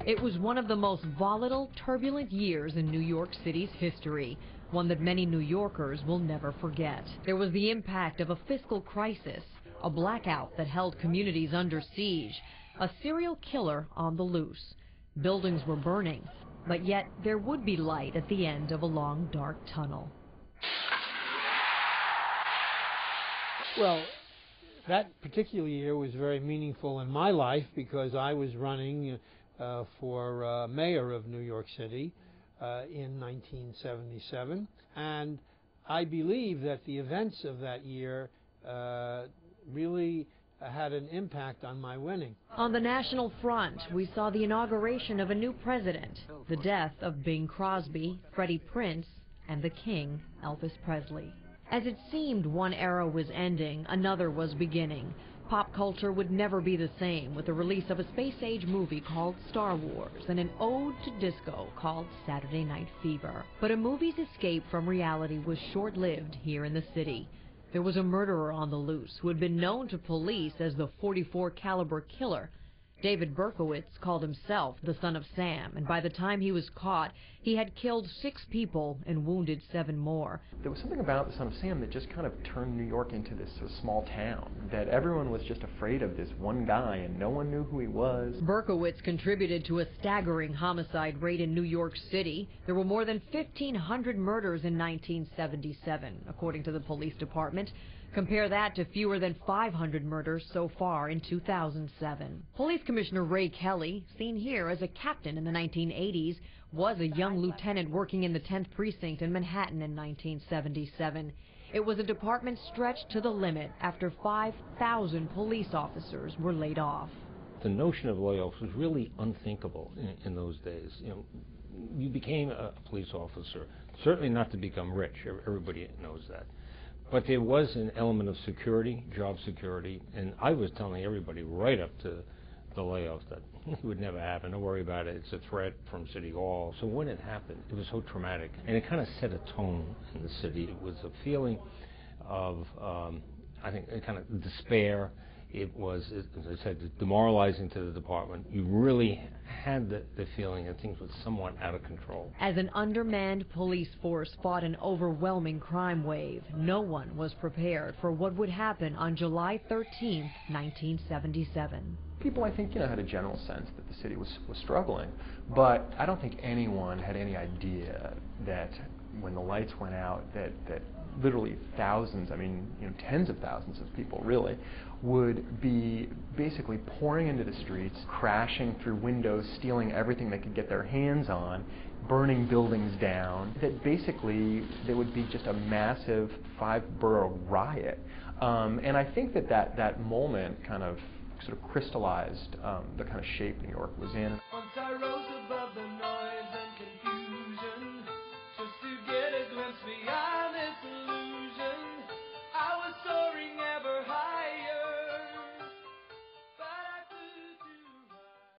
It was one of the most volatile, turbulent years in New York City's history, one that many New Yorkers will never forget. There was the impact of a fiscal crisis, a blackout that held communities under siege, a serial killer on the loose. Buildings were burning, but yet there would be light at the end of a long, dark tunnel. Well, that particular year was very meaningful in my life because I was running for mayor of New York City in 1977, and I believe that the events of that year really had an impact on my winning. On the national front, we saw the inauguration of a new president, the death of Bing Crosby, Freddie Prinze, and the King, Elvis Presley. As it seemed one era was ending, another was beginning. Pop culture would never be the same with the release of a space-age movie called Star Wars and an ode to disco called Saturday Night Fever. But a movie's escape from reality was short-lived here in the city. There was a murderer on the loose who had been known to police as the .44 caliber killer. David Berkowitz called himself the Son of Sam, and by the time he was caught, he had killed 6 people and wounded 7 more. There was something about the Son of Sam that just kind of turned New York into this small town, that everyone was just afraid of this one guy and no one knew who he was. Berkowitz contributed to a staggering homicide rate in New York City. There were more than 1,500 murders in 1977, according to the police department. Compare that to fewer than 500 murders so far in 2007. Police Commissioner Ray Kelly, seen here as a captain in the 1980s, was a young lieutenant working in the 10th Precinct in Manhattan in 1977. It was a department stretched to the limit after 5,000 police officers were laid off. The notion of layoffs was really unthinkable in those days. You know, you became a police officer, certainly not to become rich. Everybody knows that. But there was an element of security, job security, and I was telling everybody right up to the layoffs that it would never happen. Don't worry about it. It's a threat from City Hall. So when it happened, it was so traumatic, and it kind of set a tone in the city. It was a feeling of, I think, a kind of despair. It was, as I said, demoralizing to the department. You really had the feeling that things were somewhat out of control. As an undermanned police force fought an overwhelming crime wave, no one was prepared for what would happen on July 13, 1977. People, I think, had a general sense that the city was struggling, but I don't think anyone had any idea that when the lights went out, that literally thousands, tens of thousands of people really, would be basically pouring into the streets, crashing through windows, stealing everything they could get their hands on, burning buildings down, that basically there would be just a massive 5-borough riot. And I think that moment kind of sort of crystallized the kind of shape New York was in.